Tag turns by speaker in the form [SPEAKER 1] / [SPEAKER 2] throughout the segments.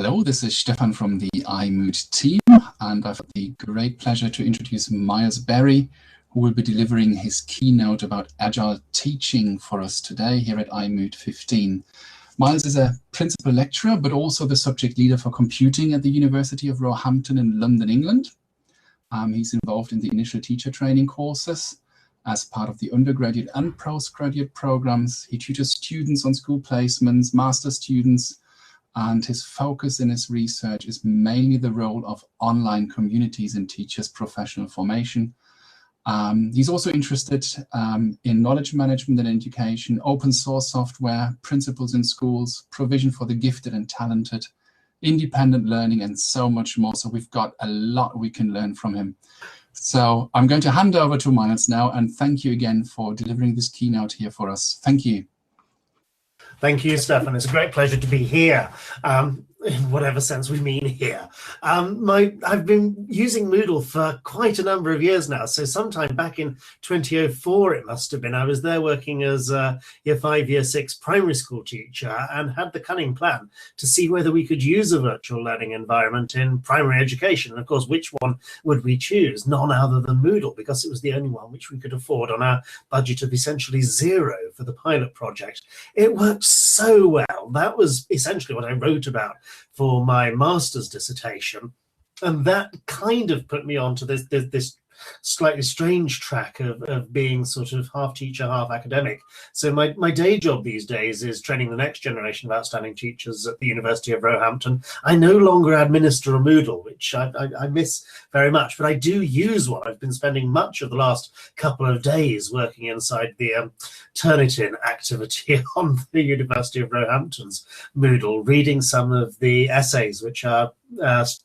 [SPEAKER 1] Hello, this is Stefan from the iMoot team, and I've got the great pleasure to introduce Miles Berry, who will be delivering his keynote about agile teaching for us today here at iMoot 15. Miles is a principal lecturer, but also the subject leader for computing at the University of Roehampton in London, England. He's involved in the initial teacher training courses as part of the undergraduate and postgraduate programs. He tutors students on school placements, master students, and his focus in his research is mainly the role of online communities in teachers' professional formation. He's also interested in knowledge management and education, open source software, principles in schools, provision for the gifted and talented, independent learning, and so much more. So we've got a lot we can learn from him. So I'm going to hand over to Miles now, and thank you again for delivering this keynote here for us. Thank you.
[SPEAKER 2] Thank you, Stefan. It's a great pleasure to be here, in whatever sense we mean here. I've been using Moodle for quite a number of years now. So sometime back in 2004, it must have been, I was there working as a Year 5, Year 6 primary school teacher and had the cunning plan to see whether we could use a virtual learning environment in primary education. And of course, which one would we choose? None other than Moodle, because it was the only one which we could afford on our budget of essentially zero for the pilot project. It worked so well. That was essentially what I wrote about for my master's dissertation, and that kind of put me onto this slightly strange track of being sort of half teacher, half academic. So my day job these days is training the next generation of outstanding teachers at the University of Roehampton. I no longer administer a Moodle, which I miss very much, but I do use one. I've been spending much of the last couple of days working inside the Turnitin activity on the University of Roehampton's Moodle, reading some of the essays which our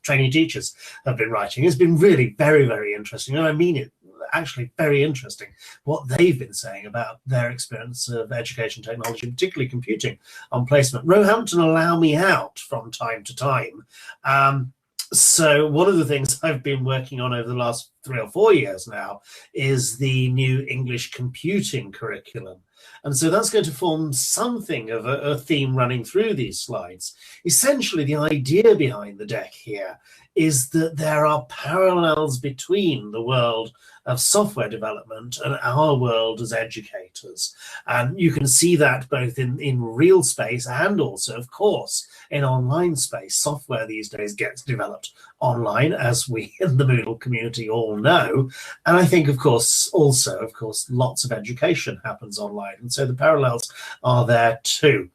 [SPEAKER 2] trainee teachers have been writing. It's been really very, very interesting. And I mean it, actually very interesting, what they've been saying about their experience of education technology, particularly computing on placement. Roehampton allow me out from time to time. So one of the things I've been working on over the last 3 or 4 years now is the new English computing curriculum. And so that's going to form something of a theme running through these slides. Essentially, the idea behind the deck here is that there are parallels between the world of software development and our world as educators. And you can see that both in real space and also, of course, in online space. Software these days gets developed online, as we in the Moodle community all know. And I think, of course, also, lots of education happens online. And so the parallels are there too.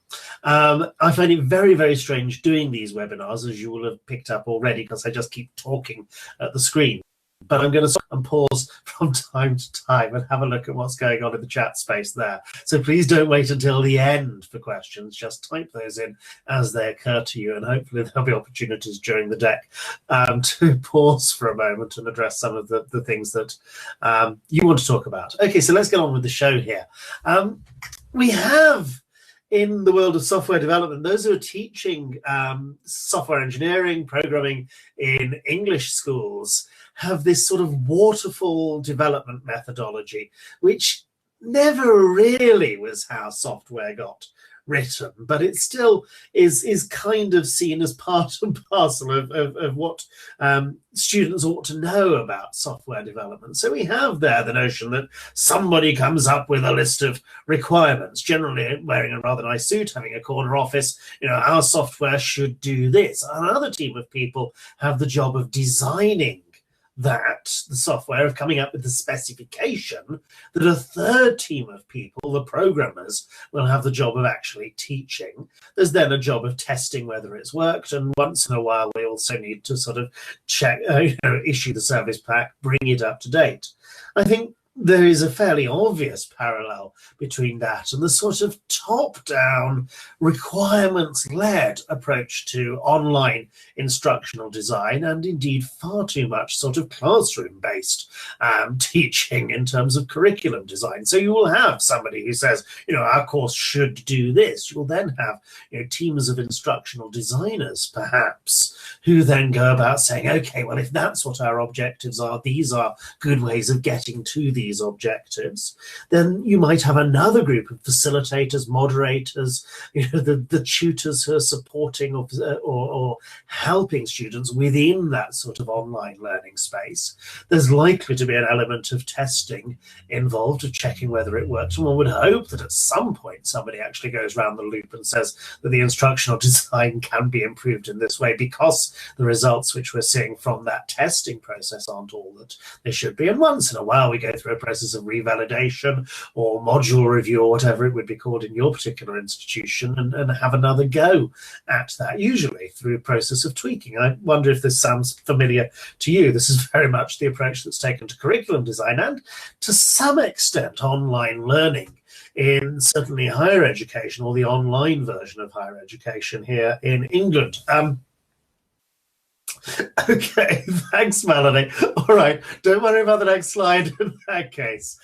[SPEAKER 2] I find it very, very strange doing these webinars, as you will have picked up already, because I just keep talking at the screen. But I'm going to stop and pause from time to time and have a look at what's going on in the chat space there. So please don't wait until the end for questions. Just type those in as they occur to you, and hopefully there'll be opportunities during the deck to pause for a moment and address some of the things that you want to talk about. Okay, so let's get on with the show here. We have, in the world of software development, those who are teaching software engineering, programming in English schools, have this sort of waterfall development methodology, which never really was how software got written, but it still is kind of seen as part and parcel of what students ought to know about software development. So we have there the notion that somebody comes up with a list of requirements, generally wearing a rather nice suit, having a corner office, our software should do this. Another team of people have the job of designing the software, of coming up with the specification, that a third team of people, the programmers, will have the job of actually teaching. There's then a job of testing whether it's worked, and once in a while we also need to sort of check, issue the service pack, bring it up to date. I think there is a fairly obvious parallel between that and the sort of top-down, requirements-led approach to online instructional design, and indeed far too much sort of classroom-based teaching in terms of curriculum design. So you will have somebody who says, our course should do this. You will then have teams of instructional designers, perhaps, who then go about saying, okay, well, if that's what our objectives are, these are good ways of getting to these these objectives, then you might have another group of facilitators, moderators, the tutors who are supporting or helping students within that sort of online learning space. There's likely to be an element of testing involved, of checking whether it works. And one would hope that at some point somebody actually goes around the loop and says that the instructional design can be improved in this way, because the results which we're seeing from that testing process aren't all that they should be. And once in a while we go through a process of revalidation or module review or whatever it would be called in your particular institution, and have another go at that, usually through a process of tweaking. I wonder if this sounds familiar to you. This is very much the approach that's taken to curriculum design and to some extent online learning in certainly higher education, or the online version of higher education here in England. Okay, thanks, Melanie. All right, don't worry about the next slide in that case.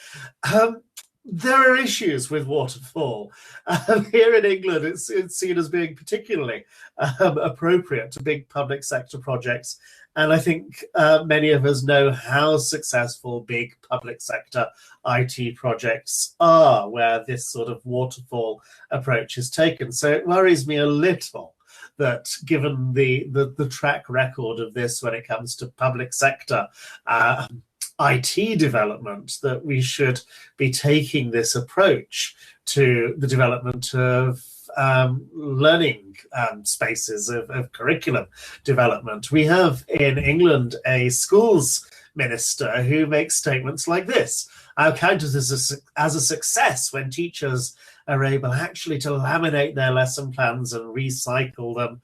[SPEAKER 2] There are issues with Waterfall. Here in England, it's seen as being particularly appropriate to big public sector projects. And I think many of us know how successful big public sector IT projects are, where this sort of waterfall approach is taken. So it worries me a little that, given the track record of this when it comes to public sector IT development, that we should be taking this approach to the development of learning spaces, of curriculum development. We have in England a schools minister who makes statements like this: "I'll count it as a success when teachers are able actually to laminate their lesson plans and recycle them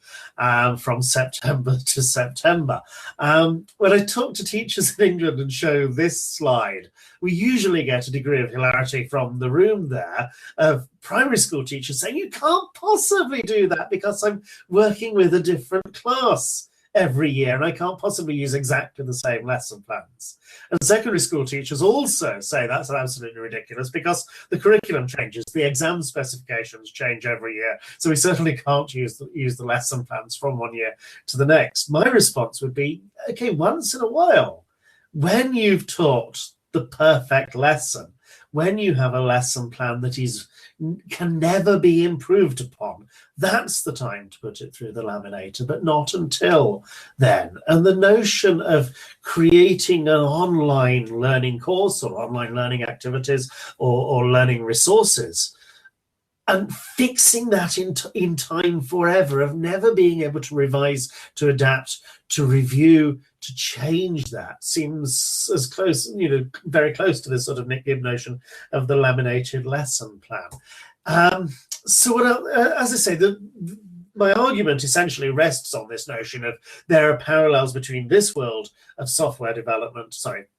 [SPEAKER 2] from September to September." When I talk to teachers in England and show this slide, we usually get a degree of hilarity from the room there of primary school teachers saying, "You can't possibly do that because I'm working with a different class every year and I can't possibly use exactly the same lesson plans." And secondary school teachers also say that's absolutely ridiculous because the curriculum changes, the exam specifications change every year, so we certainly can't use the lesson plans from one year to the next. My response would be, okay, once in a while, when you've taught the perfect lesson, when you have a lesson plan that can never be improved upon, that's the time to put it through the laminator, but not until then. And the notion of creating an online learning course or online learning activities or learning resources and fixing that in time forever, of never being able to revise, to adapt, to review, to change, that seems as close, very close to this sort of Nick Gibb notion of the laminated lesson plan. So as I say, my argument essentially rests on this notion of there are parallels between this world of software development,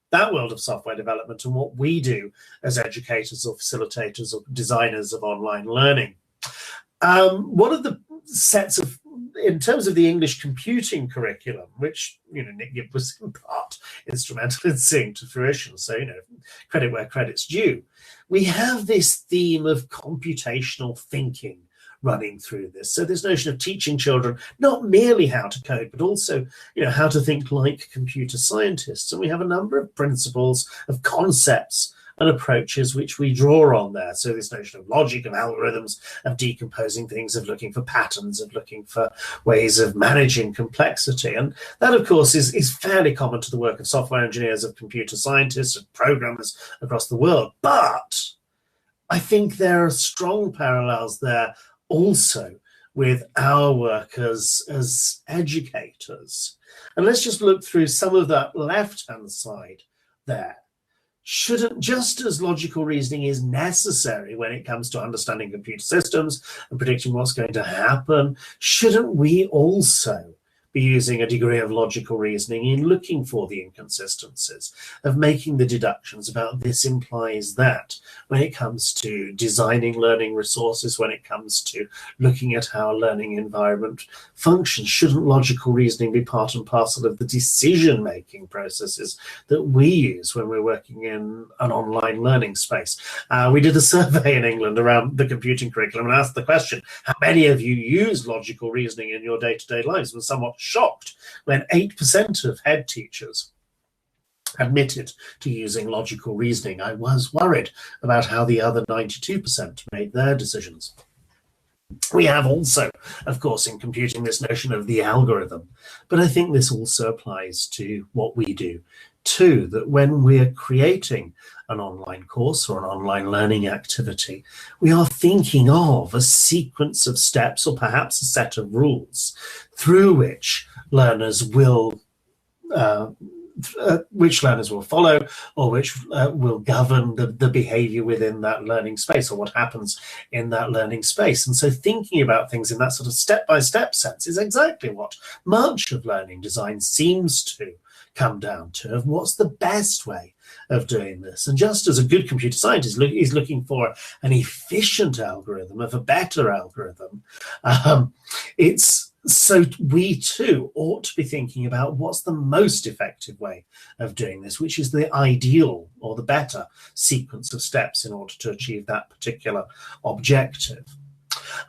[SPEAKER 2] that world of software development, and what we do as educators or facilitators or designers of online learning. One of the sets of, in terms of the English computing curriculum, which Nick Gibb was in part instrumental in seeing to fruition, so credit where credit's due, we have this theme of computational thinking running through this. So this notion of teaching children not merely how to code, but also how to think like computer scientists. And we have a number of principles, of concepts and approaches which we draw on there. So this notion of logic, of algorithms, of decomposing things, of looking for patterns, of looking for ways of managing complexity. And that, of course, is fairly common to the work of software engineers, of computer scientists, of programmers across the world. But I think there are strong parallels there also with our work as educators. And let's just look through some of that left-hand side there. Shouldn't, just as logical reasoning is necessary when it comes to understanding computer systems and predicting what's going to happen, shouldn't we also be using a degree of logical reasoning in looking for the inconsistencies, of making the deductions about this implies that, when it comes to designing learning resources, when it comes to looking at how a learning environment functions? Shouldn't logical reasoning be part and parcel of the decision-making processes that we use when we're working in an online learning space? We did a survey in England around the computing curriculum and asked the question, how many of you use logical reasoning in your day-to-day lives? And somewhat shocked when 8% of head teachers admitted to using logical reasoning. I was worried about how the other 92% made their decisions. We have also, of course, in computing this notion of the algorithm, but I think this also applies to what we do too, that when we're creating an online course or an online learning activity, we are thinking of a sequence of steps or perhaps a set of rules through which learners will follow, or which will govern the behavior within that learning space, or what happens in that learning space. And so thinking about things in that sort of step-by-step sense is exactly what much of learning design seems to come down to, of what's the best way of doing this. And just as a good computer scientist is looking for an efficient algorithm, of a better algorithm, so we too ought to be thinking about what's the most effective way of doing this, which is the ideal or the better sequence of steps in order to achieve that particular objective.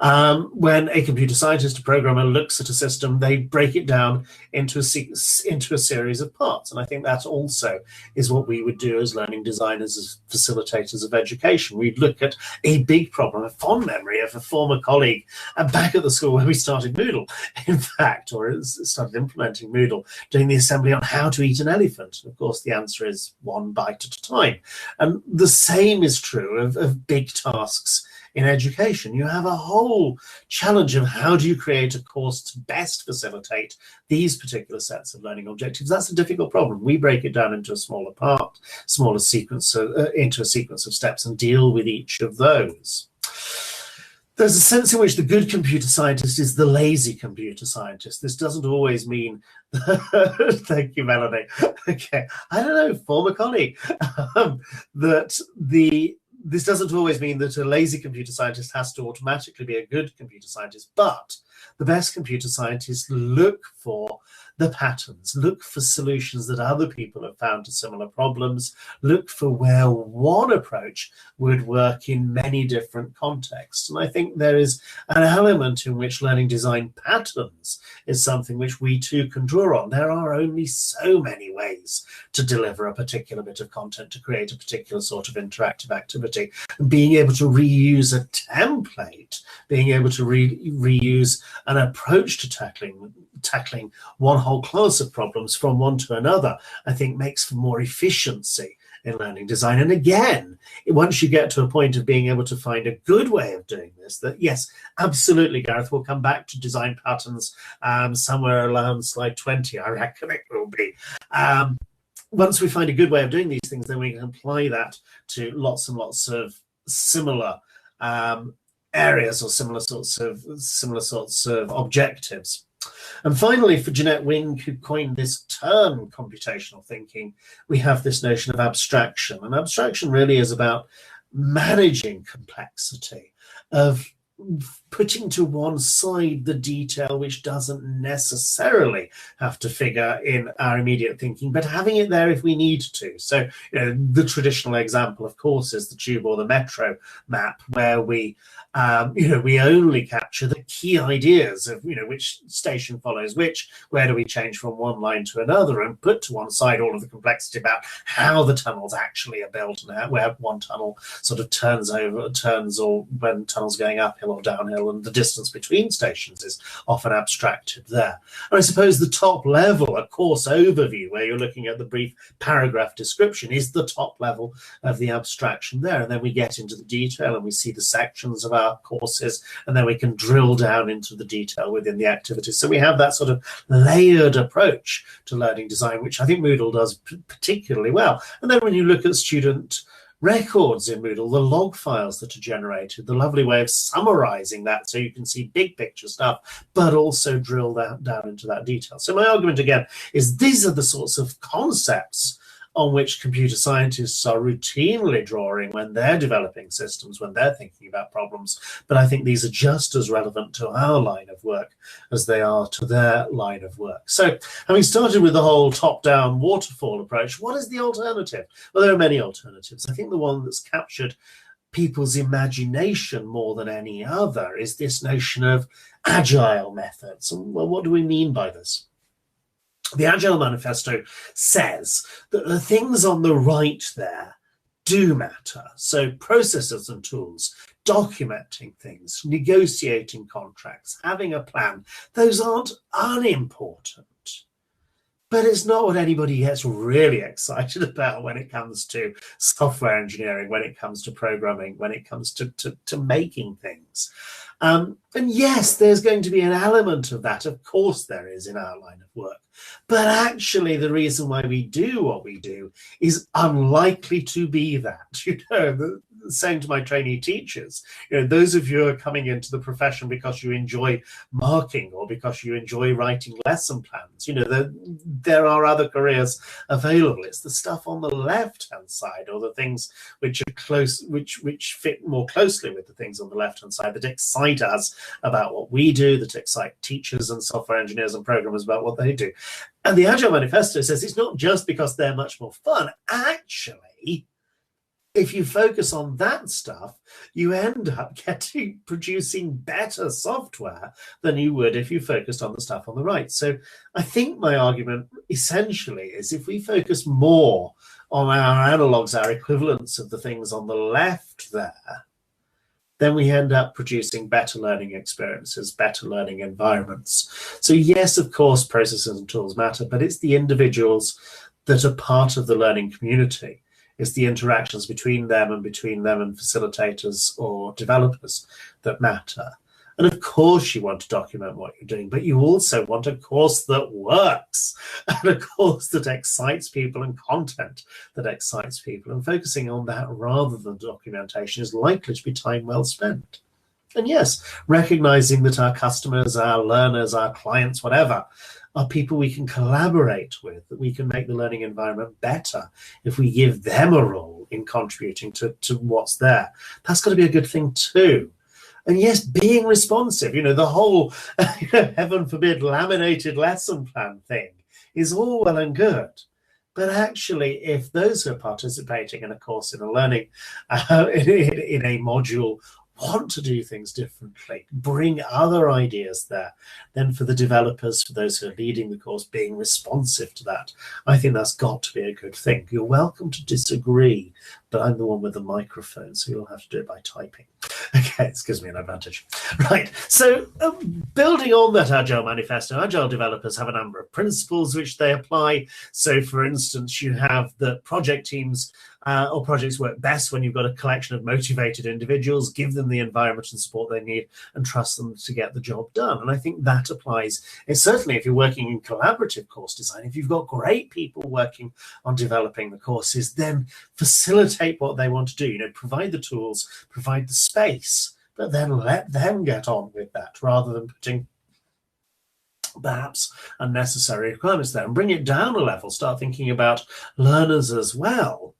[SPEAKER 2] When a computer scientist, a programmer, looks at a system, they break it down into a series of parts. And I think that also is what we would do as learning designers, as facilitators of education. We'd look at a big problem, a fond memory of a former colleague back at the school where we started Moodle, in fact, or started implementing Moodle, doing the assembly on how to eat an elephant. And of course, the answer is one bite at a time. And the same is true of big tasks in education. You have a whole challenge of how do you create a course to best facilitate these particular sets of learning objectives. That's a difficult problem. We break it down into a smaller part, into a sequence of steps, and deal with each of those. There's a sense in which the good computer scientist is the lazy computer scientist. This doesn't always mean thank you, Melanie. Okay, I don't know, former colleague, this doesn't always mean that a lazy computer scientist has to automatically be a good computer scientist, but the best computer scientists look for the patterns, look for solutions that other people have found to similar problems, look for where one approach would work in many different contexts. And I think there is an element in which learning design patterns is something which we too can draw on. There are only so many ways to deliver a particular bit of content, to create a particular sort of interactive activity. And being able to reuse a template, being able to reuse an approach to tackling one whole class of problems from one to another, I think makes for more efficiency in learning design. And again, once you get to a point of being able to find a good way of doing this, that yes, absolutely, Gareth, we'll come back to design patterns somewhere around slide 20, I reckon it will be. Once we find a good way of doing these things, then we can apply that to lots and lots of similar areas or similar sorts of objectives. And finally, for Jeanette Wing, who coined this term computational thinking, we have this notion of abstraction. And abstraction really is about managing complexity, of putting to one side the detail which doesn't necessarily have to figure in our immediate thinking, but having it there if we need to. So, the traditional example, of course, is the tube or the metro map, where we only capture the key ideas of, which station follows which, where do we change from one line to another, and put to one side all of the complexity about how the tunnels actually are built and where one tunnel sort of turns, or when tunnels going uphill or downhill, and the distance between stations is often abstracted there. And I suppose the top level, a course overview, where you're looking at the brief paragraph description, is the top level of the abstraction there. And then we get into the detail and we see the sections of our courses, and then we can drill down into the detail within the activities. So we have that sort of layered approach to learning design, which I think Moodle does particularly well. And then when you look at student records in Moodle, the log files that are generated, the lovely way of summarizing that so you can see big picture stuff, but also drill that down into that detail. So my argument again is these are the sorts of concepts on which computer scientists are routinely drawing when they're developing systems, when they're thinking about problems. But I think these are just as relevant to our line of work as they are to their line of work. So having started with the whole top-down waterfall approach, what is the alternative? Well, there are many alternatives. I think the one that's captured people's imagination more than any other is this notion of agile methods. And well, what do we mean by this? The Agile Manifesto says that the things on the right there do matter. So processes and tools, documenting things, negotiating contracts, having a plan, those aren't unimportant. But it's not what anybody gets really excited about when it comes to software engineering, when it comes to programming, when it comes to making things. And yes, there's going to be an element of that. Of course there is in our line of work. But actually the reason why we do what we do is unlikely to be that. Saying to my trainee teachers, those of you who are coming into the profession because you enjoy marking or because you enjoy writing lesson plans, there are other careers available. It's the stuff on the left-hand side, or the things which are close, which fit more closely with the things on the left-hand side, that excite us about what we do, that excite teachers and software engineers and programmers about what they do. And the Agile Manifesto says it's not just because they're much more fun. Actually, if you focus on that stuff, you end up producing better software than you would if you focused on the stuff on the right. So I think my argument essentially is, if we focus more on our analogs, our equivalents of the things on the left there, then we end up producing better learning experiences, better learning environments. So yes, of course, processes and tools matter, but it's the individuals that are part of the learning community. It's the interactions between them and facilitators or developers that matter. And of course you want to document what you're doing, but you also want a course that works, and a course that excites people, and content that excites people. And focusing on that rather than documentation is likely to be time well spent. And yes, recognizing that our customers, our learners, our clients, whatever, are people we can collaborate with, that we can make the learning environment better if we give them a role in contributing to what's there. That's got to be a good thing too. And yes, being responsive, the whole, heaven forbid, laminated lesson plan thing is all well and good. But actually, if those who are participating in a course, in a learning, in a module, want to do things differently, bring other ideas there, then for the developers, for those who are leading the course, being responsive to that, I think that's got to be a good thing. You're welcome to disagree, but I'm the one with the microphone, so you'll have to do it by typing. Okay, this gives me an advantage. Right, so building on that Agile Manifesto, Agile developers have a number of principles which they apply. So, for instance, you have the project teams or projects work best when you've got a collection of motivated individuals, give them the environment and support they need, and trust them to get the job done. And I think that applies, and certainly if you're working in collaborative course design, if you've got great people working on developing the courses, then facilitate what they want to do. Provide the tools, provide the space, but then let them get on with that rather than putting perhaps unnecessary requirements there, and bring it down a level. Start thinking about learners as well.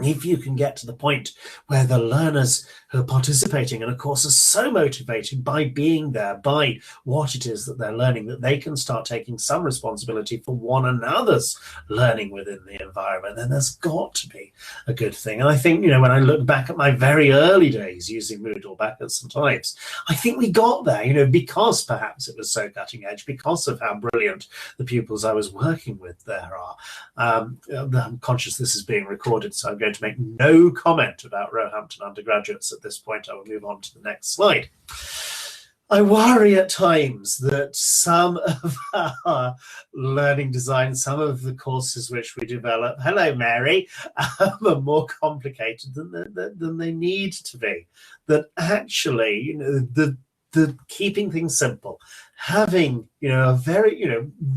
[SPEAKER 2] If you can get to the point where the learners who are participating in a course are so motivated by being there, by what it is that they're learning, that they can start taking some responsibility for one another's learning within the environment, then there's got to be a good thing. And I think, when I look back at my very early days using Moodle back at St. Ives, I think we got there, because perhaps it was so cutting edge, because of how brilliant the pupils I was working with there are. I'm conscious this is being recorded, so I'm going to make no comment about Roehampton undergraduates at this point. I will move on to the next slide. I worry at times that some of our learning design, some of the courses which we develop, hello Mary, are more complicated than they need to be. That actually, the keeping things simple, having, a very,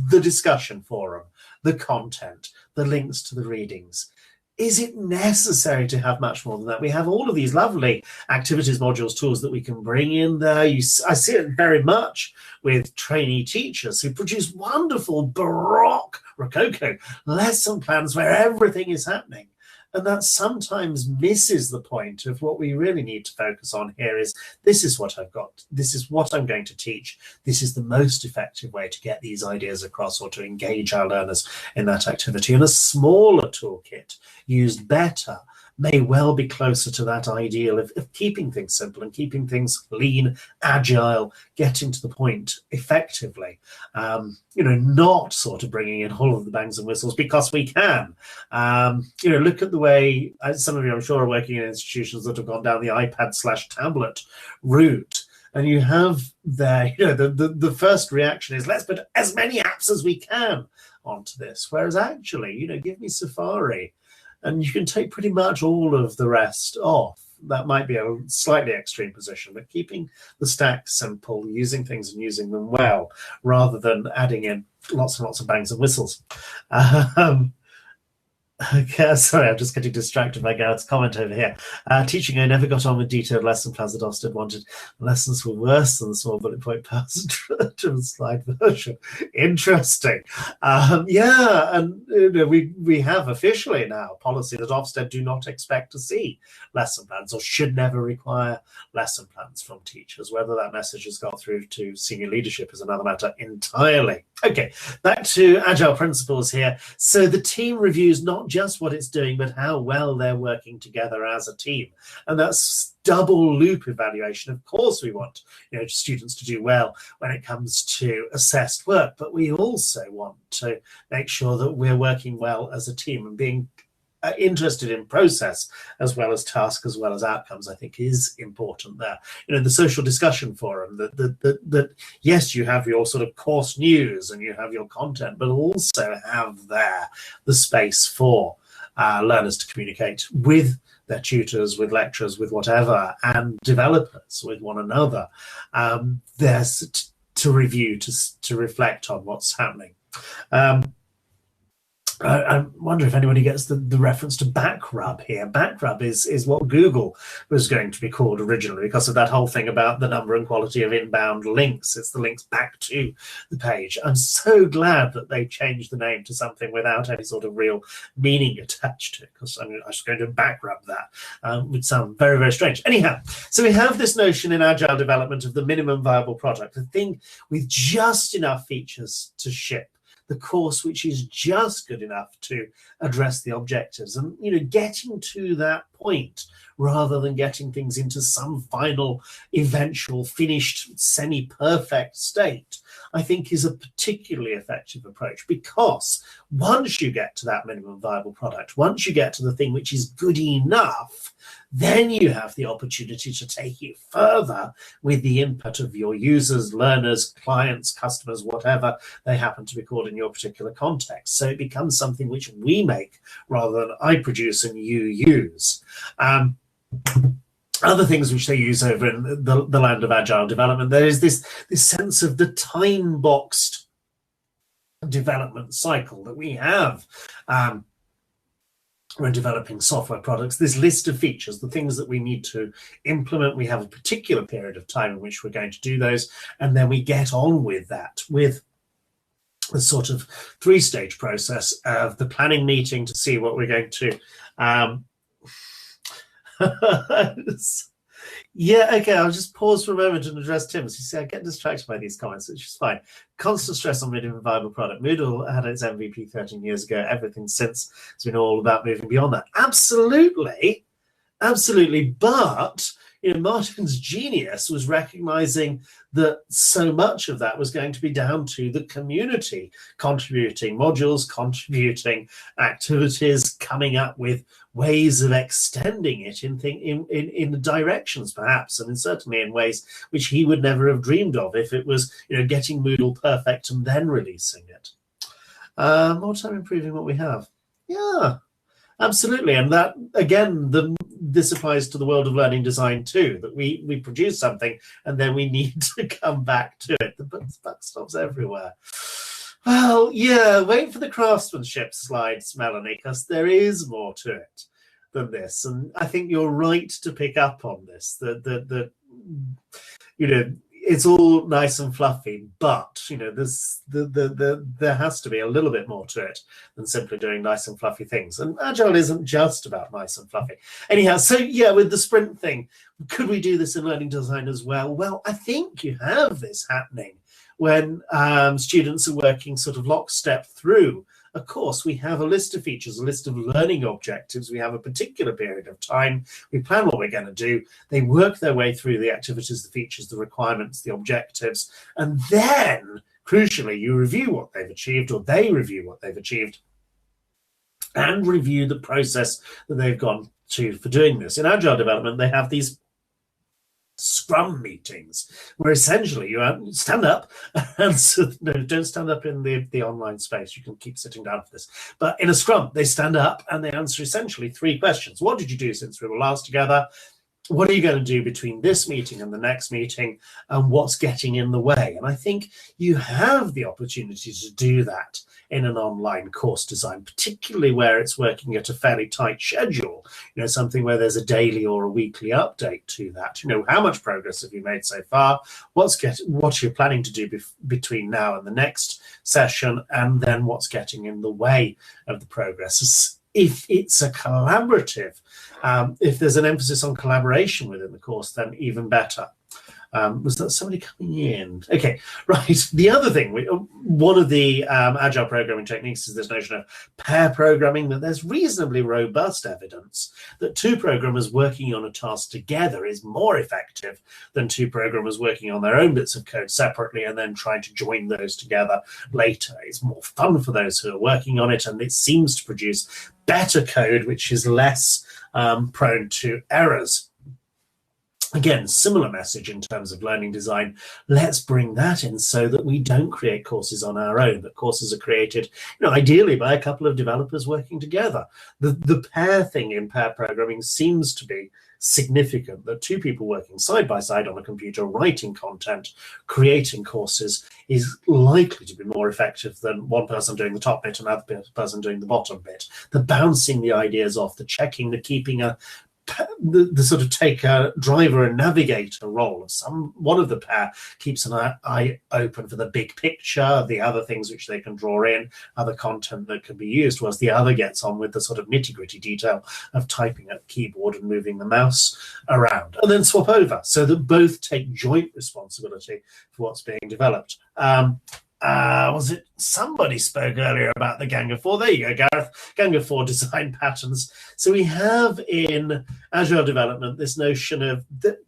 [SPEAKER 2] the discussion forum, the content, the links to the readings. Is it necessary to have much more than that? We have all of these lovely activities, modules, tools that we can bring in there. I see it very much with trainee teachers who produce wonderful Baroque, Rococo lesson plans where everything is happening. And that sometimes misses the point of what we really need to focus on here is, this is what I've got, this is what I'm going to teach, this is the most effective way to get these ideas across or to engage our learners in that activity. And a smaller toolkit used better may well be closer to that ideal of keeping things simple and keeping things lean, agile, getting to the point effectively. Not sort of bringing in all of the bangs and whistles because we can. Look at the way some of you, I'm sure, are working in institutions that have gone down the iPad/tablet route. And you have there, the first reaction is, let's put as many apps as we can onto this. Whereas actually, give me Safari and you can take pretty much all of the rest off. That might be a slightly extreme position, but keeping the stack simple, using things and using them well, rather than adding in lots and lots of bangs and whistles. Okay, sorry, I'm just getting distracted by Gareth's comment over here. Teaching, I never got on with detailed lesson plans that Ofsted wanted. Lessons were worse than the small bullet point person to slide version. Interesting. And we have officially now a policy that Ofsted do not expect to see lesson plans or should never require lesson plans from teachers. Whether that message has got through to senior leadership is another matter entirely. Okay, back to Agile principles here. So the team reviews not just what it's doing, but how well they're working together as a team. And that's double loop evaluation. Of course, we want students to do well when it comes to assessed work, but we also want to make sure that we're working well as a team and being interested in process as well as task as well as outcomes, I think is important there. The social discussion forum, that yes, you have your sort of course news and you have your content, but also have there the space for learners to communicate with their tutors, with lecturers, with whatever, and developers with one another. There's to review, to reflect on what's happening. I wonder if anybody gets the reference to backrub here. Backrub is what Google was going to be called originally because of that whole thing about the number and quality of inbound links. It's the links back to the page. I'm so glad that they changed the name to something without any sort of real meaning attached to it, because I was going to backrub that. Would sound very, very strange. Anyhow, so we have this notion in Agile development of the minimum viable product, the thing with just enough features to ship, the course which is just good enough to address the objectives, and getting to that point rather than getting things into some final eventual finished semi-perfect state, I think is a particularly effective approach, because once you get to that minimum viable product, once you get to the thing which is good enough, then you have the opportunity to take it further with the input of your users, learners, clients, customers, whatever they happen to be called in your particular context. So it becomes something which we make rather than I produce and you use. Other things which they use over in the land of Agile development, there is this sense of the time-boxed development cycle that we have when developing software products. This list of features, the things that we need to implement, we have a particular period of time in which we're going to do those, and then we get on with that with a sort of three-stage process of the planning meeting to see what we're going to yeah, okay, I'll just pause for a moment and address Tim. So you see, I get distracted by these comments, which is fine. Constant stress on minimum viable product. Moodle had its MVP 13 years ago. Everything since has been all about moving beyond that. Absolutely, absolutely. But Martin's genius was recognizing that so much of that was going to be down to the community contributing modules, contributing activities, coming up with ways of extending it in directions perhaps, and certainly in ways which he would never have dreamed of if it was getting Moodle perfect and then releasing it. More time improving what we have. Yeah, absolutely. And that again, this applies to the world of learning design too, that we produce something and then we need to come back to it. The buck stops everywhere. Well, yeah, wait for the craftsmanship slides, Melanie, because there is more to it than this. And I think you're right to pick up on this, that it's all nice and fluffy, but there has to be a little bit more to it than simply doing nice and fluffy things. And Agile isn't just about nice and fluffy. Anyhow, so yeah, with the sprint thing, could we do this in learning design as well? Well, I think you have this happening when students are working sort of lockstep through Of course, we have a list of features, a list of learning objectives. We have a particular period of time. We plan what we're going to do. They work their way through the activities, the features, the requirements, the objectives, and then, crucially, you review what they've achieved, or they review what they've achieved, and review the process that they've gone to for doing this. In Agile development, they have these Scrum meetings where essentially you stand up and no, don't stand up in the online space. You can keep sitting down for this. But in a Scrum, they stand up and they answer essentially 3 questions. What did you do since we were last together? What are you going to do between this meeting and the next meeting? And what's getting in the way? And I think you have the opportunity to do that in an online course design, particularly where it's working at a fairly tight schedule, something where there's a daily or a weekly update to that. How much progress have you made so far? What you're planning to do between now and the next session, and then what's getting in the way of the progress. If it's a collaborative, if there's an emphasis on collaboration within the course, then even better. Was that somebody coming in? Okay, right. The other thing, one of the agile programming techniques is this notion of pair programming, that there's reasonably robust evidence that 2 programmers working on a task together is more effective than 2 programmers working on their own bits of code separately and then trying to join those together later. It's more fun for those who are working on it, and it seems to produce better code, which is less prone to errors. Again, similar message in terms of learning design. Let's bring that in so that we don't create courses on our own, but courses are created, ideally by a couple of developers working together. The pair thing in pair programming seems to be significant, that 2 people working side by side on a computer, writing content, creating courses, is likely to be more effective than one person doing the top bit and another person doing the bottom bit. The bouncing the ideas off, the checking, the keeping the sort of take a driver and navigator role of one of the pair keeps an eye open for the big picture, the other things which they can draw in, other content that can be used, whilst the other gets on with the sort of nitty-gritty detail of typing at the keyboard and moving the mouse around, and then swap over so that both take joint responsibility for what's being developed. Was it somebody spoke earlier about the Gang of 4? There you go, Gareth. Gang of 4 design patterns. So we have in Agile development this notion of that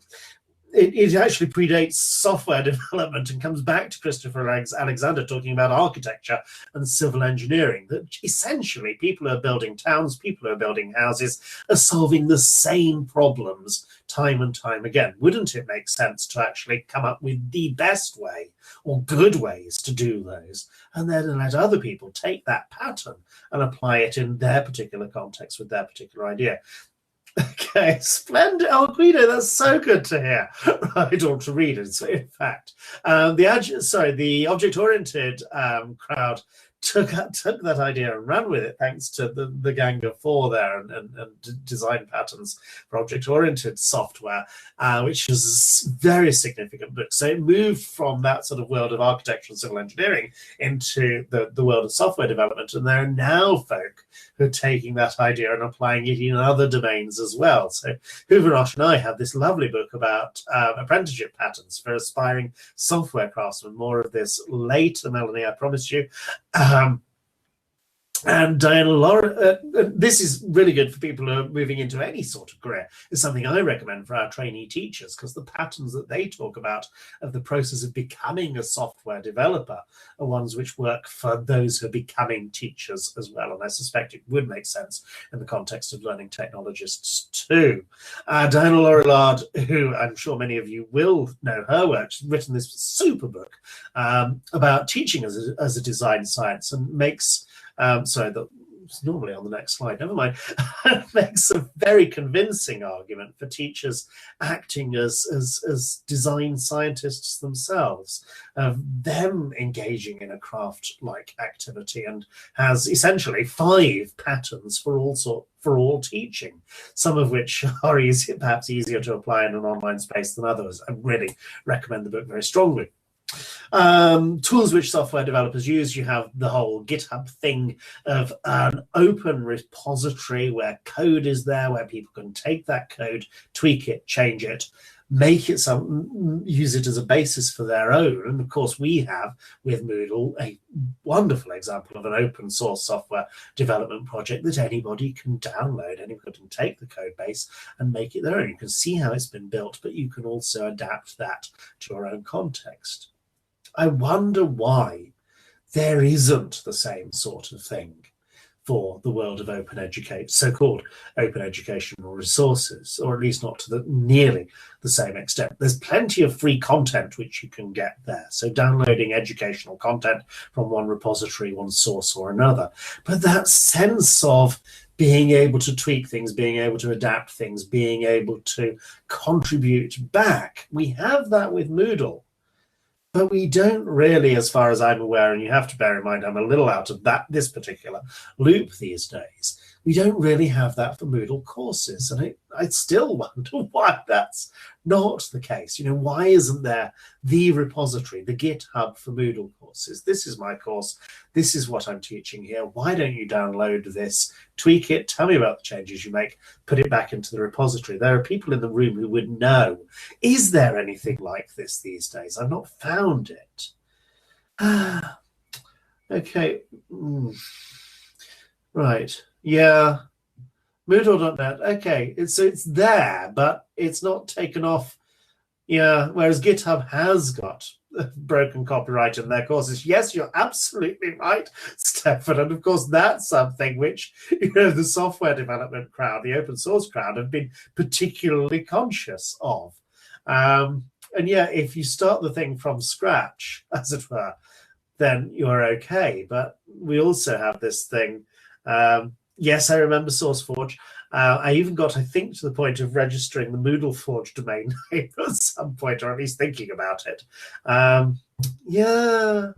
[SPEAKER 2] it actually predates software development and comes back to Christopher Alexander talking about architecture and civil engineering, that essentially people who are building towns, people who are building houses are solving the same problems time and time again. Wouldn't it make sense to actually come up with the best way or good ways to do those, and then let other people take that pattern and apply it in their particular context with their particular idea? Okay, splendid. Oh, Guido, that's so good to hear, right, or to read. In fact, the object-oriented crowd took that idea and ran with it, thanks to the Gang of 4 there and design patterns for object-oriented software, which is a very significant book. So it moved from that sort of world of architecture and civil engineering into the world of software development, and there are now folk who are taking that idea and applying it in other domains as well. So Hooverosh and I have this lovely book about apprenticeship patterns for aspiring software craftsmen. More of this later, Melanie, I promise you. And Diana Laura, this is really good for people who are moving into any sort of career. It's something I recommend for our trainee teachers, because the patterns that they talk about of the process of becoming a software developer are ones which work for those who are becoming teachers as well. And I suspect it would make sense in the context of learning technologists too. Diana Laura, who I'm sure many of you will know her work, she's written this super book about teaching as a design science, and makes it's normally on the next slide, never mind, makes a very convincing argument for teachers acting as design scientists themselves, them engaging in a craft-like activity, and has essentially 5 patterns for all teaching, some of which are perhaps easier to apply in an online space than others. I really recommend the book very strongly. Tools which software developers use, you have the whole GitHub thing of an open repository where code is there, where people can take that code, tweak it, change it, make it use it as a basis for their own. And of course, we have with Moodle a wonderful example of an open source software development project that anybody can download. Anybody can take the code base and make it their own. You can see how it's been built, but you can also adapt that to your own context. I wonder why there isn't the same sort of thing for the world of so-called open educational resources, or at least not to nearly the same extent. There's plenty of free content which you can get there, so downloading educational content from one repository, one source or another. But that sense of being able to tweak things, being able to adapt things, being able to contribute back, we have that with Moodle. But we don't really, as far as I'm aware, and you have to bear in mind I'm a little out of this particular loop these days, we don't really have that for Moodle courses. And I still wonder why that's not the case. Why isn't there the repository, the GitHub for Moodle courses? This is my course. This is what I'm teaching here. Why don't you download this, tweak it, tell me about the changes you make, put it back into the repository? There are people in the room who would know. Is there anything like this these days? I've not found it. Okay. Right. Yeah. Moodle.net. Okay. It's there, but it's not taken off. Yeah. Whereas GitHub has got broken copyright in their courses. Yes, you're absolutely right, Stefan. And of course, that's something which, the software development crowd, the open source crowd, have been particularly conscious of. And yeah, if you start the thing from scratch, as it were, then you're okay. But we also have this thing. Yes, I remember SourceForge. I even got, I think, to the point of registering the MoodleForge domain name at some point, or at least thinking about it. Yeah.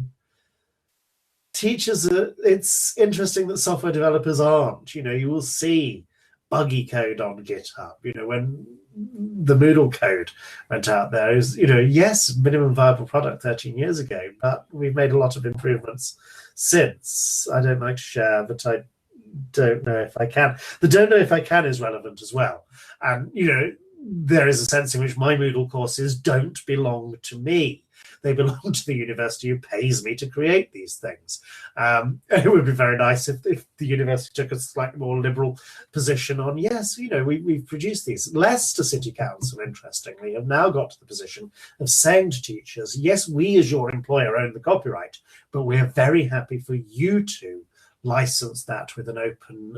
[SPEAKER 2] Teachers, it's interesting that software developers aren't. You will see buggy code on GitHub. When the Moodle code went out there, is yes, minimum viable product 13 years ago, but we've made a lot of improvements since. I don't like to share, but I don't know if I can. The don't know if I can is relevant as well. And, there is a sense in which my Moodle courses don't belong to me. They belong to the university who pays me to create these things. And it would be very nice if the university took a slightly more liberal position on, yes, we've produced these. Leicester City Council, interestingly, have now got to the position of saying to teachers, yes, we as your employer own the copyright, but we're very happy for you to license that with an open,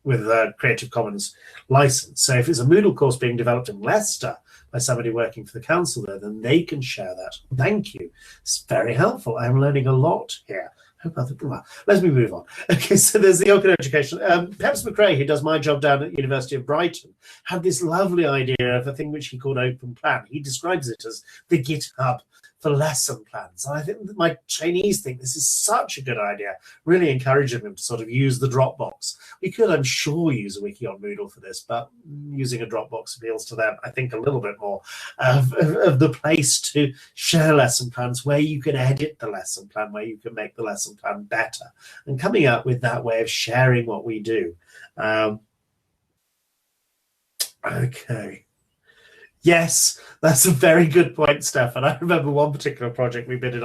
[SPEAKER 2] with a Creative Commons license. So if it's a Moodle course being developed in Leicester by somebody working for the council there, then they can share that. Thank you. It's very helpful. I'm learning a lot here. Let me move on. Okay, so there's the open education. Peps McRae, who does my job down at the University of Brighton, had this lovely idea of a thing which he called Open Plan. He describes it as the GitHub for lesson plans. And I think that my Chinese think this is such a good idea, really encouraging them to sort of use the Dropbox. We could, I'm sure, use a wiki on Moodle for this, but using a Dropbox appeals to them, I think, a little bit more of the place to share lesson plans where you can edit the lesson plan, where you can make the lesson plan better, and coming up with that way of sharing what we do. Okay. Yes, that's a very good point, Stefan. I remember one particular project we bid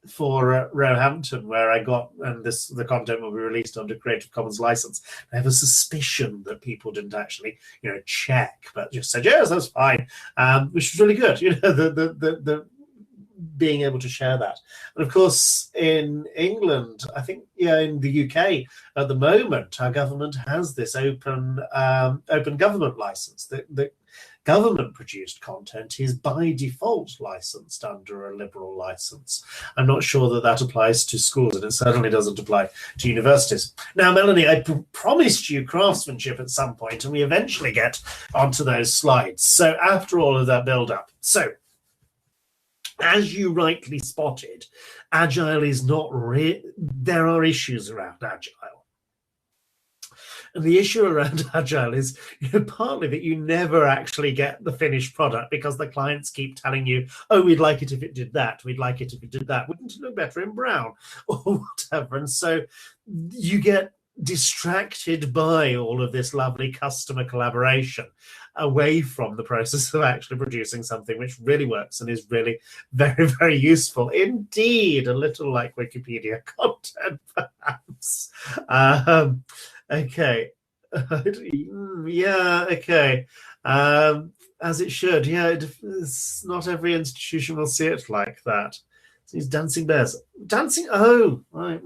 [SPEAKER 2] for Roehampton, where I got, and the content will be released under Creative Commons license. I have a suspicion that people didn't actually, check, but just said, yes, that's fine, which was really good. The being able to share that. And of course, in England, I think, in the UK at the moment, our government has this open government license. The government-produced content is by default licensed under a liberal license. I'm not sure that applies to schools, and it certainly doesn't apply to universities. Now, Melanie, I promised you craftsmanship at some point, and we eventually get onto those slides. So after all of that build-up, as you rightly spotted, Agile is not there are issues around Agile. And the issue around Agile is partly that you never actually get the finished product because the clients keep telling you, oh, we'd like it if it did that. We'd like it if it did that. Wouldn't it look better in brown or whatever? And so you get distracted by all of this lovely customer collaboration away from the process of actually producing something which really works and is really very, very useful. Indeed, a little like Wikipedia content, perhaps. Okay. Yeah, okay. As it should. Yeah, not every institution will see it like that. These dancing bears. Dancing, oh, right.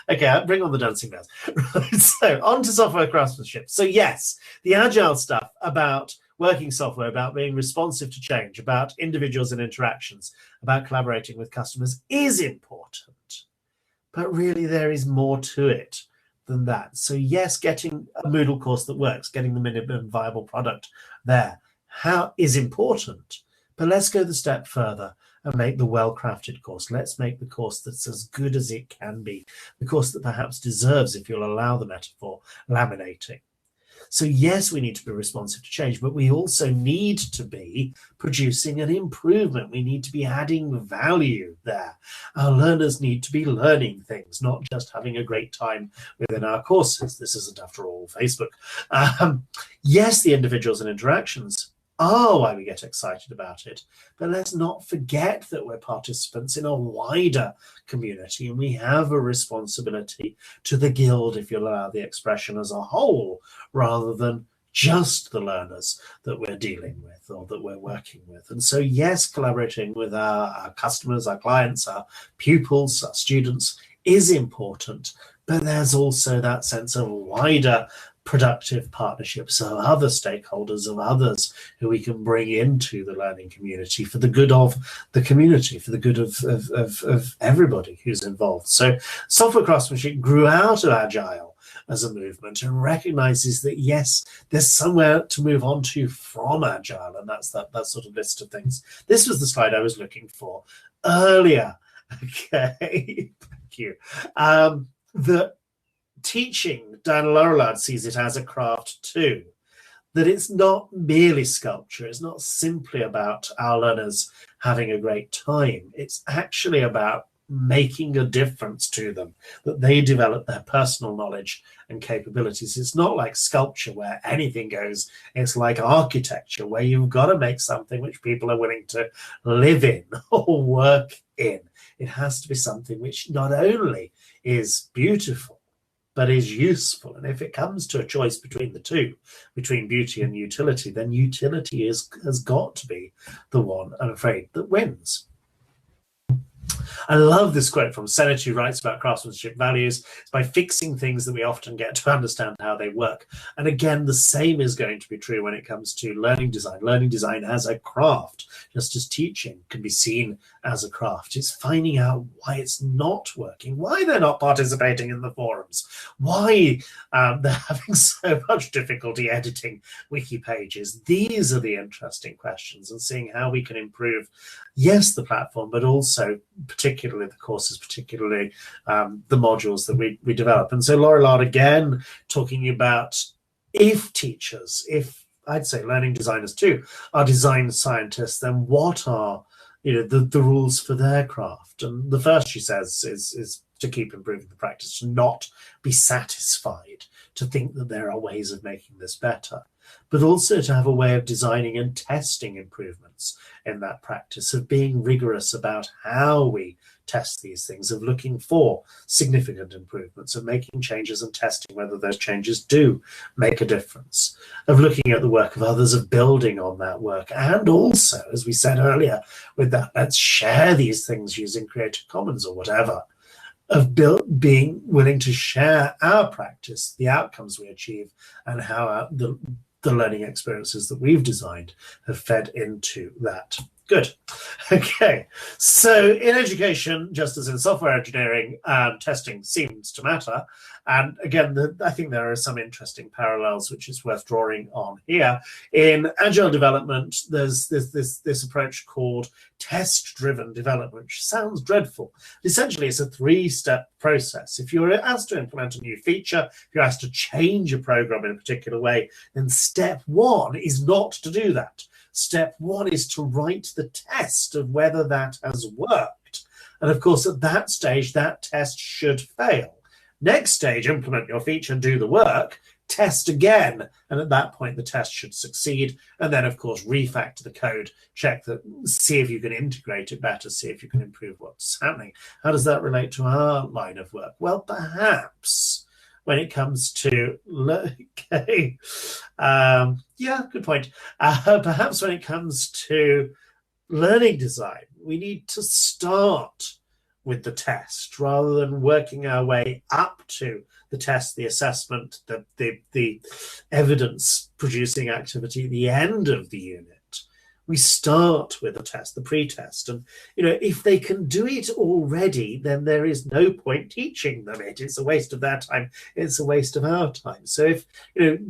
[SPEAKER 2] Okay, I'll bring on the dancing bears. Right, so on to software craftsmanship. So yes, the agile stuff about working software, about being responsive to change, about individuals and interactions, about collaborating with customers is important. But really there is more to it than that. So yes, getting a Moodle course that works, getting the minimum viable product there, how is important. But let's go the step further and make the well-crafted course. Let's make the course that's as good as it can be, the course that perhaps deserves, if you'll allow the metaphor, laminating. So yes, we need to be responsive to change, but we also need to be producing an improvement. We need to be adding value there. Our learners need to be learning things, not just having a great time within our courses. This isn't, after all, Facebook. Yes, the individuals and interactions are why we get excited about it. But let's not forget that we're participants in a wider community, and we have a responsibility to the guild, if you'll allow the expression, as a whole, rather than just the learners that we're dealing with or that we're working with. And so, yes, collaborating with our customers, our clients, our pupils, our students is important, but there's also that sense of wider productive partnerships of other stakeholders, of others who we can bring into the learning community for the good of the community, for the good of everybody who's involved. So software craftsmanship grew out of Agile as a movement and recognizes that, yes, there's somewhere to move on to from Agile, and that's that sort of list of things. This was the slide I was looking for earlier. Okay, thank you. The teaching, Dan Laurelard sees it as a craft too, that it's not merely sculpture, it's not simply about our learners having a great time, it's actually about making a difference to them, that they develop their personal knowledge and capabilities. It's not like sculpture where anything goes, it's like architecture where you've got to make something which people are willing to live in or work in. It has to be something which not only is beautiful, but is useful. And if it comes to a choice between the two, between beauty and utility, then utility has got to be the one, I'm afraid, that wins. I love this quote from Sennett, who writes about craftsmanship values. It's by fixing things that we often get to understand how they work. And again, the same is going to be true when it comes to learning design. Learning design as a craft, just as teaching can be seen as a craft. It's finding out why it's not working, why they're not participating in the forums, why they're having so much difficulty editing wiki pages. These are the interesting questions, and seeing how we can improve, yes, the platform, but also particularly the courses, particularly the modules that we develop. And so Laurelard, again, talking about if teachers, if I'd say learning designers too, are design scientists, then what are the rules for their craft? And the first, she says, is to keep improving the practice, to not be satisfied, to think that there are ways of making this better, but also to have a way of designing and testing improvements in that practice, of being rigorous about how we test these things, of looking for significant improvements, of making changes and testing whether those changes do make a difference, of looking at the work of others, of building on that work, and also, as we said earlier, with that, let's share these things using Creative Commons or whatever, of being willing to share our practice, the outcomes we achieve, and how the learning experiences that we've designed have fed into that. Good. Okay. So in education, just as in software engineering, testing seems to matter. And again, I think there are some interesting parallels which is worth drawing on here. In Agile development, there's this approach called test-driven development, which sounds dreadful. Essentially, it's a three-step process. If you're asked to implement a new feature, if you're asked to change a program in a particular way, then step one is not to do that. Step one is to write the test of whether that has worked. And of course, at that stage, that test should fail. Next stage, implement your feature, do the work, test again, and at that point the test should succeed, and then of course refactor the code, check that, see if you can integrate it better, see if you can improve what's happening. How does that relate to our line of work? Well, perhaps when it comes to good point. Perhaps when it comes to learning design, we need to start with the rather than working our way up to the test, the assessment, the evidence producing activity at the end of the unit. We start with the test, the pre-test, and if they can do it already, then there is no point teaching them it. It's a waste of their time. It's a waste of our time. So if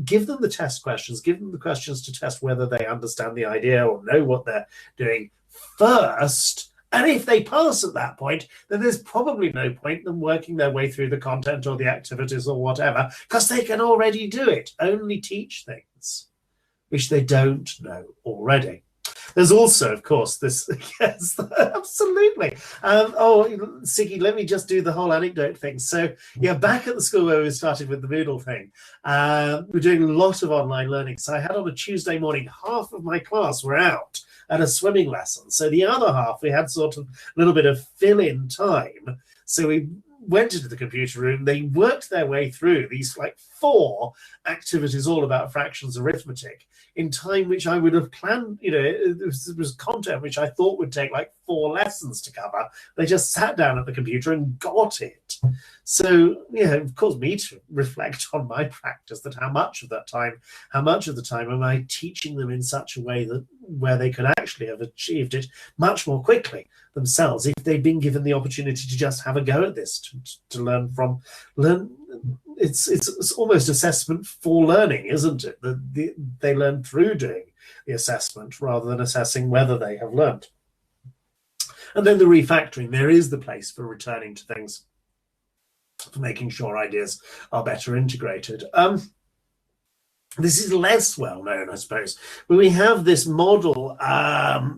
[SPEAKER 2] give them the test questions, give them the questions to test whether they understand the idea or know what they're doing first. And if they pass at that point, then there's probably no point in them working their way through the content or the activities or whatever, because they can already do it. Only teach things which they don't know already. There's also, of course, this, yes, absolutely. Siggy, let me just do the whole anecdote thing. So, back at the school where we started with the Moodle thing, we're doing a lot of online learning. So I had on a Tuesday morning, half of my class were out at a swimming lesson. So the other half, we had sort of a little bit of fill-in time. So we went into the computer room, they worked their way through these 4 activities all about fractions arithmetic in time which I would have planned, it was content which I thought would take 4 lessons to cover. They just sat down at the computer and got it. So, of course, me to reflect on my practice, that how much of the time am I teaching them in such a way that where they could actually have achieved it much more quickly themselves if they'd been given the opportunity to just have a go at this, to learn. It's almost assessment for learning, isn't it? They learn through doing the assessment rather than assessing whether they have learned. And then the refactoring, there is the place for returning to things, for making sure ideas are better integrated. This is less well known, I suppose, but we have this model.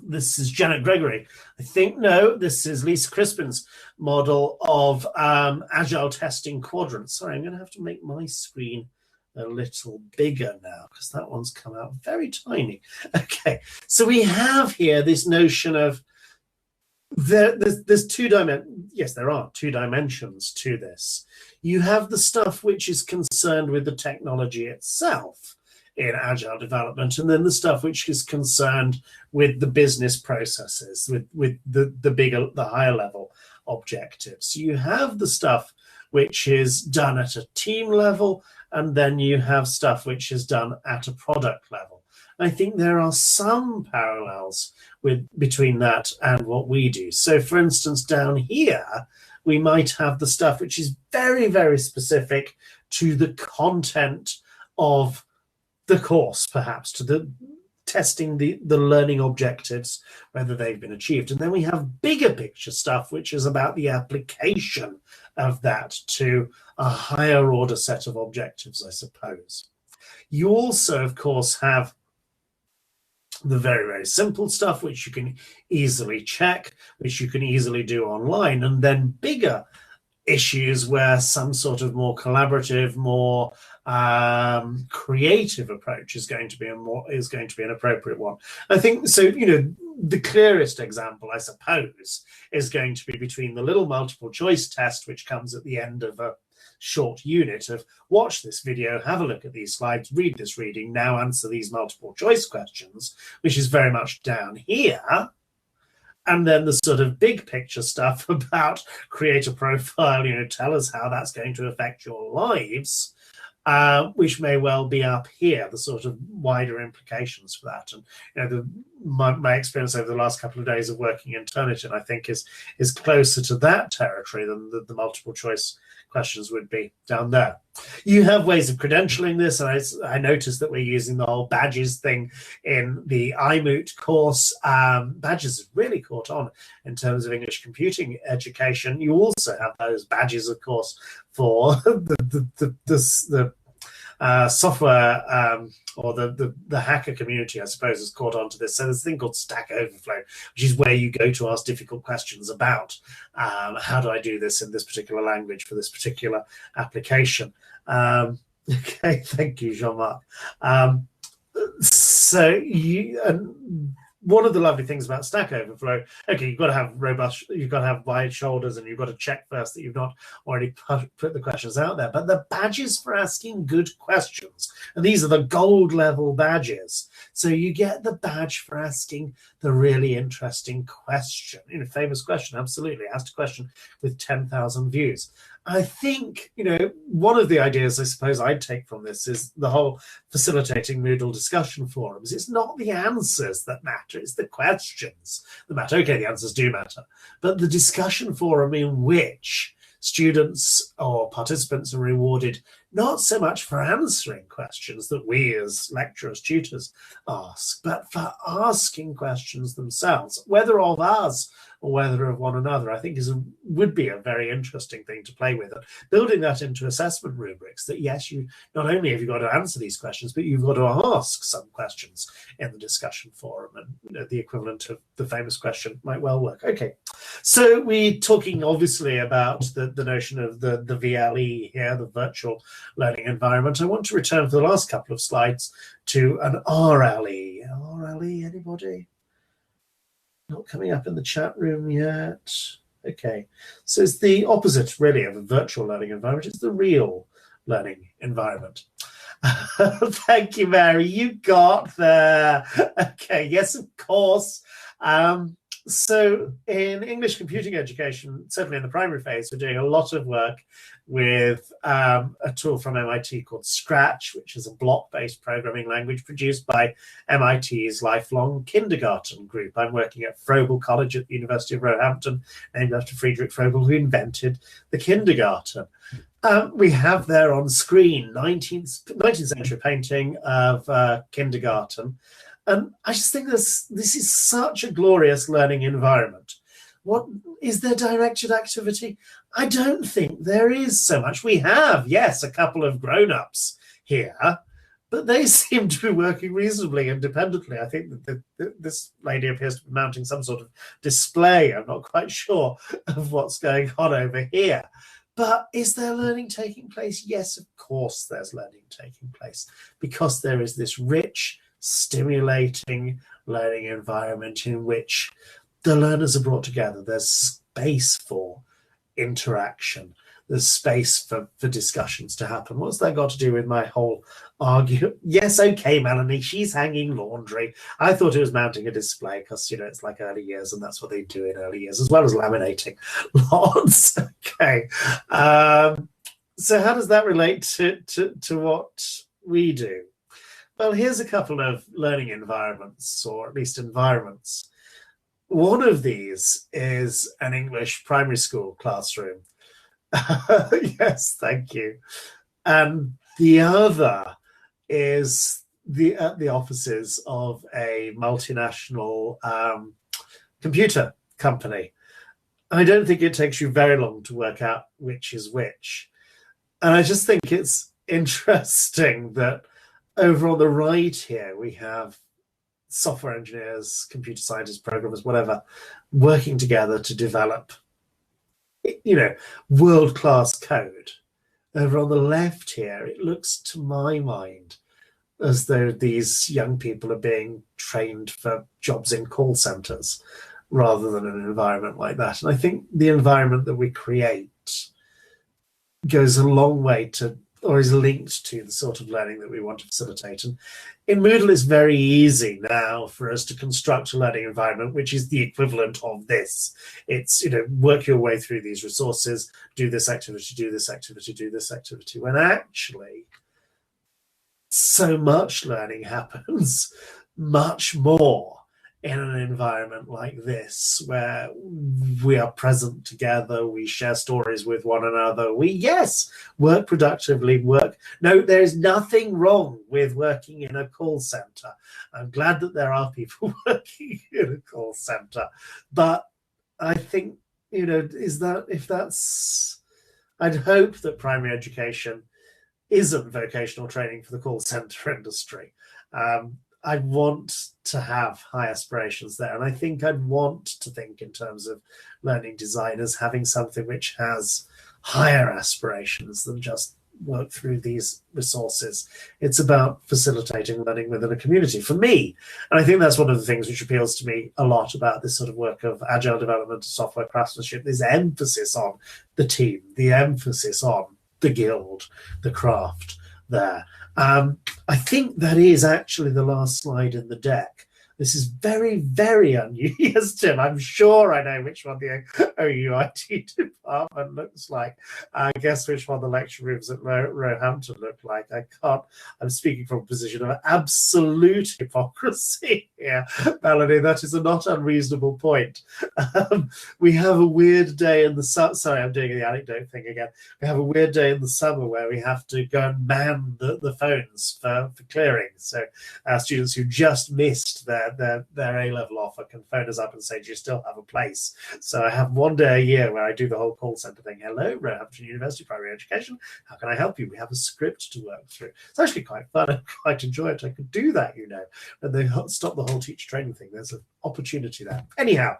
[SPEAKER 2] This is Janet Gregory. I think, no, this is Lisa Crispin's model of agile testing quadrants. Sorry, I'm going to have to make my screen a little bigger now because that one's come out very tiny. Okay, so we have here this notion of there's 2 dimensions. Yes, there are 2 dimensions to this. You have the stuff which is concerned with the technology itself in agile development, and then the stuff which is concerned with the business processes, with the higher level objectives. You have the stuff which is done at a team level, and then you have stuff which is done at a product level. I think there are some parallels between that and what we do. So, for instance, down here, we might have the stuff which is very, very specific to the content of the course, perhaps, to the testing the learning objectives, whether they've been achieved. And then we have bigger picture stuff, which is about the application of that to a higher order set of objectives, I suppose. You also, of course, have the very, very simple stuff, which you can easily check, which you can easily do online, and then bigger issues where some sort of more collaborative, more creative approach is going to be an appropriate one. I think so. The clearest example, I suppose, is going to be between the little multiple choice test, which comes at the end of a short unit of watch this video, have a look at these slides, read this reading, now answer these multiple choice questions, which is very much down here. And then the sort of big picture stuff about create a profile, tell us how that's going to affect your lives, which may well be up here, the sort of wider implications for that. And my experience over the last couple of days of working in Turnitin, I think, is closer to that territory than the multiple choice questions would be down there. You have ways of credentialing this, and I noticed that we're using the whole badges thing in the iMoot course. Badges have really caught on in terms of English computing education. You also have those badges, of course, for the software or the hacker community, I suppose, has caught on to this. So there's a thing called Stack Overflow, which is where you go to ask difficult questions about how do I do this in this particular language for this particular application. Okay, thank you, Jean-Marc. One of the lovely things about Stack Overflow, okay, you've got to have wide shoulders, and you've got to check first that you've not already put the questions out there. But the badges for asking good questions, and these are the gold level badges. So you get the badge for asking the really interesting question. Famous question, absolutely. Asked a question with 10,000 views. I think, one of the ideas I suppose I'd take from this is the whole facilitating Moodle discussion forums. It's not the answers that matter, it's the questions that matter. Okay, the answers do matter, but the discussion forum in which students or participants are rewarded not so much for answering questions that we as lecturers, tutors ask, but for asking questions themselves, whether of us or whether of one another, I think would be a very interesting thing to play with. And building that into assessment rubrics, that yes, you not only have you got to answer these questions, but you've got to ask some questions in the discussion forum, and the equivalent of the famous question might well work. Okay, so we're talking obviously about the notion of the VLE here, the virtual learning environment. I want to return for the last couple of slides to an RLE. RLE, anybody? Not coming up in the chat room yet. Okay, so it's the opposite really of a virtual learning environment. It's the real learning environment. Thank you, Mary. You got there. Okay, yes, of course. So in English computing education, certainly in the primary phase, we're doing a lot of work with a tool from MIT called Scratch, which is a block-based programming language produced by MIT's lifelong kindergarten group. I'm working at Froebel College at the University of Roehampton, named after Friedrich Froebel, who invented the kindergarten. We have there on screen 19th century painting of kindergarten. And I just think this is such a glorious learning environment. What is there directed activity? I don't think there is so much. We have, yes, a couple of grown-ups here, but they seem to be working reasonably independently. I think that this lady appears to be mounting some sort of display. I'm not quite sure of what's going on over here. But is there learning taking place? Yes, of course there's learning taking place, because there is this rich, stimulating learning environment in which the learners are brought together. There's space for interaction. There's space for discussions to happen. What's that got to do with my whole argument? Yes, okay, Melanie, she's hanging laundry. I thought it was mounting a display because, it's like early years, and that's what they do in early years, as well as laminating lots. Okay. So how does that relate to what we do? Well, here's a couple of learning environments, or at least environments. One of these is an English primary school classroom. Yes, thank you. And the other is at the offices of a multinational computer company. I don't think it takes you very long to work out which is which. And I just think it's interesting that over on the right here, we have software engineers, computer scientists, programmers, whatever, working together to develop, world-class code. Over on the left here, it looks to my mind as though these young people are being trained for jobs in call centers rather than an environment like that. And I think the environment that we create goes a long way to, or is linked to, the sort of learning that we want to facilitate. And in Moodle, it's very easy now for us to construct a learning environment which is the equivalent of this. It's, work your way through these resources, do this activity, do this activity, do this activity, when actually so much learning happens much more in an environment like this, where we are present together, we share stories with one another, we, yes, work productively, No, there is nothing wrong with working in a call center. I'm glad that there are people working in a call center. But I think, I'd hope that primary education isn't vocational training for the call center industry. I want to have high aspirations there. And I think I'd want to think in terms of learning design as having something which has higher aspirations than just work through these resources. It's about facilitating learning within a community for me. And I think that's one of the things which appeals to me a lot about this sort of work of agile development, software craftsmanship, this emphasis on the team, the emphasis on the guild, the craft there. I think that is actually the last slide in the deck. This is very, very unusual. Yes, Tim, I'm sure I know which one the OUIT department looks like. I guess which one the lecture rooms at Roehampton look like. I can't. I'm speaking from a position of absolute hypocrisy here, Melanie. That is a not unreasonable point. We have a weird day in the summer. Sorry, I'm doing the anecdote thing again. We have a weird day in the summer where we have to go and man the phones for clearing. So students who just missed their A-level offer can phone us up and say, do you still have a place? So I have one day a year where I do the whole call center thing. Hello, Roehampton University Primary Education. How can I help you? We have a script to work through. It's actually quite fun. I quite enjoy it. I could do that, you know. And they stop the whole teacher training thing. There's an opportunity there. Anyhow,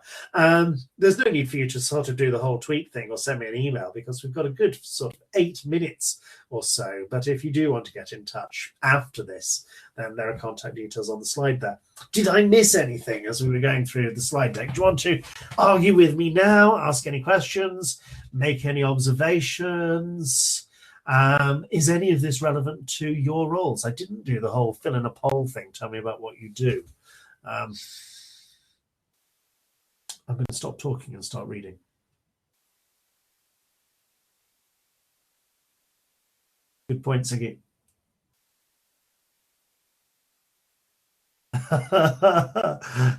[SPEAKER 2] there's no need for you to sort of do the whole tweet thing or send me an email because we've got a good sort of 8 minutes or so. But if you do want to get in touch after this, then there are contact details on the slide there. Did I miss anything as we were going through the slide deck? Do you want to argue with me now, ask any questions, make any observations? Is any of this relevant to your roles? I didn't do the whole fill in a poll thing. Tell me about what you do. I'm going to stop talking and start reading. Good point, Siggy.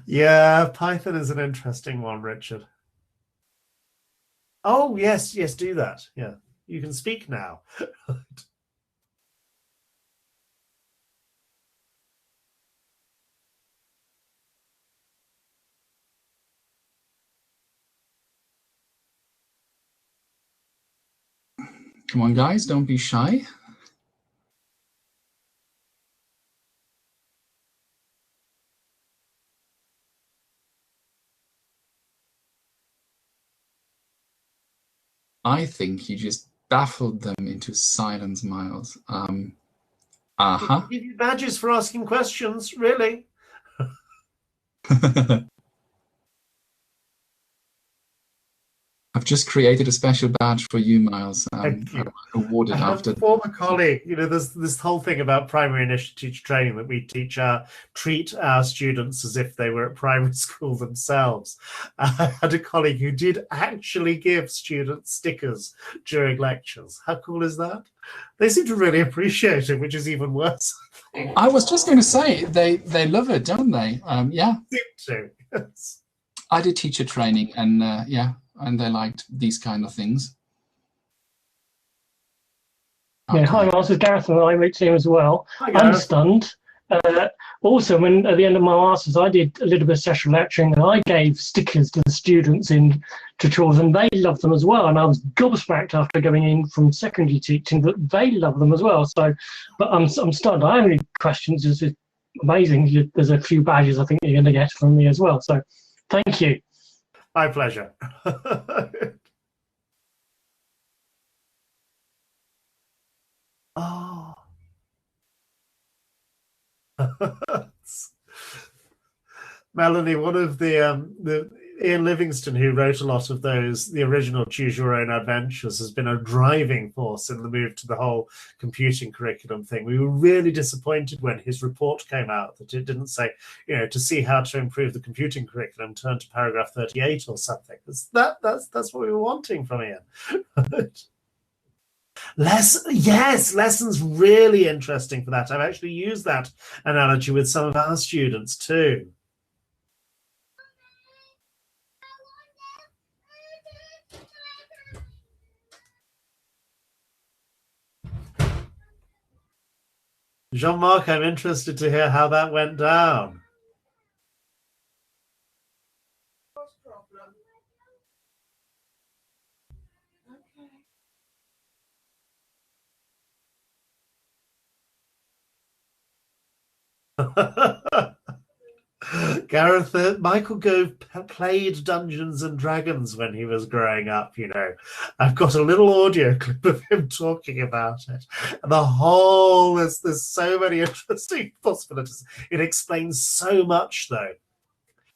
[SPEAKER 2] Yeah, Python is an interesting one, Richard. Oh, yes, do that. Yeah, you can speak now.
[SPEAKER 1] Come on, guys, don't be shy. I think you just baffled them into silence, Miles.
[SPEAKER 2] Give you badges for asking questions, really?
[SPEAKER 1] I've just created a special badge for you, Miles.
[SPEAKER 2] Thank you.
[SPEAKER 1] Awarded after.
[SPEAKER 2] Former colleague, you know, there's this whole thing about primary initial teacher training that we treat our students as if they were at primary school themselves. I had a colleague who did actually give students stickers during lectures. How cool is that? They seem to really appreciate it, which is even worse.
[SPEAKER 1] I was just going to say they love it, don't they? Yeah.
[SPEAKER 2] Seem to. Yes.
[SPEAKER 1] I did teacher training, and yeah. And they liked these kind of things.
[SPEAKER 3] Okay. Yeah, hi, Miles. This is Gareth from the iMoot team as well.
[SPEAKER 2] Hi,
[SPEAKER 3] I'm stunned. Also, when at the end of my masters, I did a little bit of session lecturing, and I gave stickers to the students in tutorials, and they loved them as well. And I was gobsmacked after going in from secondary teaching that they love them as well. So, but I'm stunned. I have any questions. It's amazing. There's a few badges I think you're going to get from me as well. So, thank you.
[SPEAKER 2] My pleasure. Oh. Melanie, one of the Ian Livingstone, who wrote a lot of the original Choose Your Own Adventures, has been a driving force in the move to the whole computing curriculum thing. We were really disappointed when his report came out that it didn't say, you know, to see how to improve the computing curriculum, turn to paragraph 38 or something. That's what we were wanting from Ian. Lessons really interesting for that. I've actually used that analogy with some of our students too. Jean-Marc, I'm interested to hear how that went down. Gareth, Michael Gove played Dungeons and Dragons when he was growing up, you know. I've got a little audio clip of him talking about it. And there's so many interesting possibilities. It explains so much, though.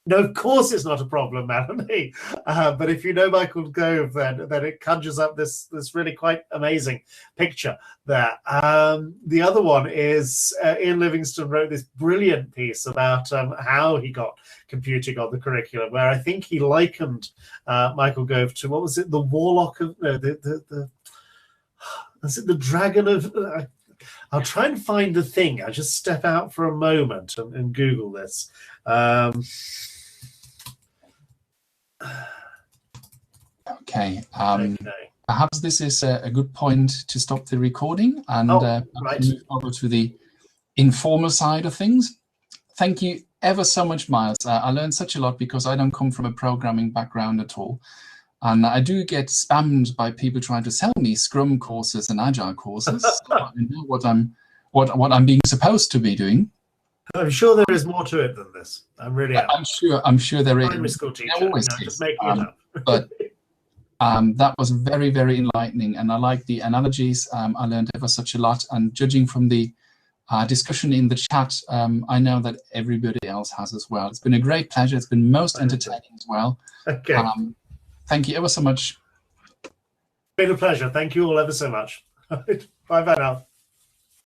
[SPEAKER 2] No, of course it's not a problem, Melanie. But if you know Michael Gove, then it conjures up this really quite amazing picture there. The other one is Ian Livingston wrote this brilliant piece about how he got computing on the curriculum, where I think he likened Michael Gove to, what was it, the warlock of, no, is it the dragon of... I'll try and find the thing. I'll just step out for a moment and Google this.
[SPEAKER 1] Okay. Perhaps this is a good point to stop the recording and
[SPEAKER 2] right.
[SPEAKER 1] move over to the informal side of things. Thank you ever so much, Miles. I learned such a lot because I don't come from a programming background at all. And I do get spammed by people trying to sell me Scrum courses and Agile courses. So I know what I'm being supposed to be doing.
[SPEAKER 2] I'm sure there is more to it than this. I'm really am.
[SPEAKER 1] I'm sure there is.
[SPEAKER 2] Primary school teacher.
[SPEAKER 1] There always
[SPEAKER 2] Just making it up.
[SPEAKER 1] But that was very, very enlightening, and I like the analogies. I learned ever such a lot, and judging from the discussion in the chat, I know that everybody else has as well. It's been a great pleasure. It's been most entertaining as well.
[SPEAKER 2] Okay.
[SPEAKER 1] Thank you ever so much.
[SPEAKER 2] It's been a pleasure. Thank you all ever so much. Bye now.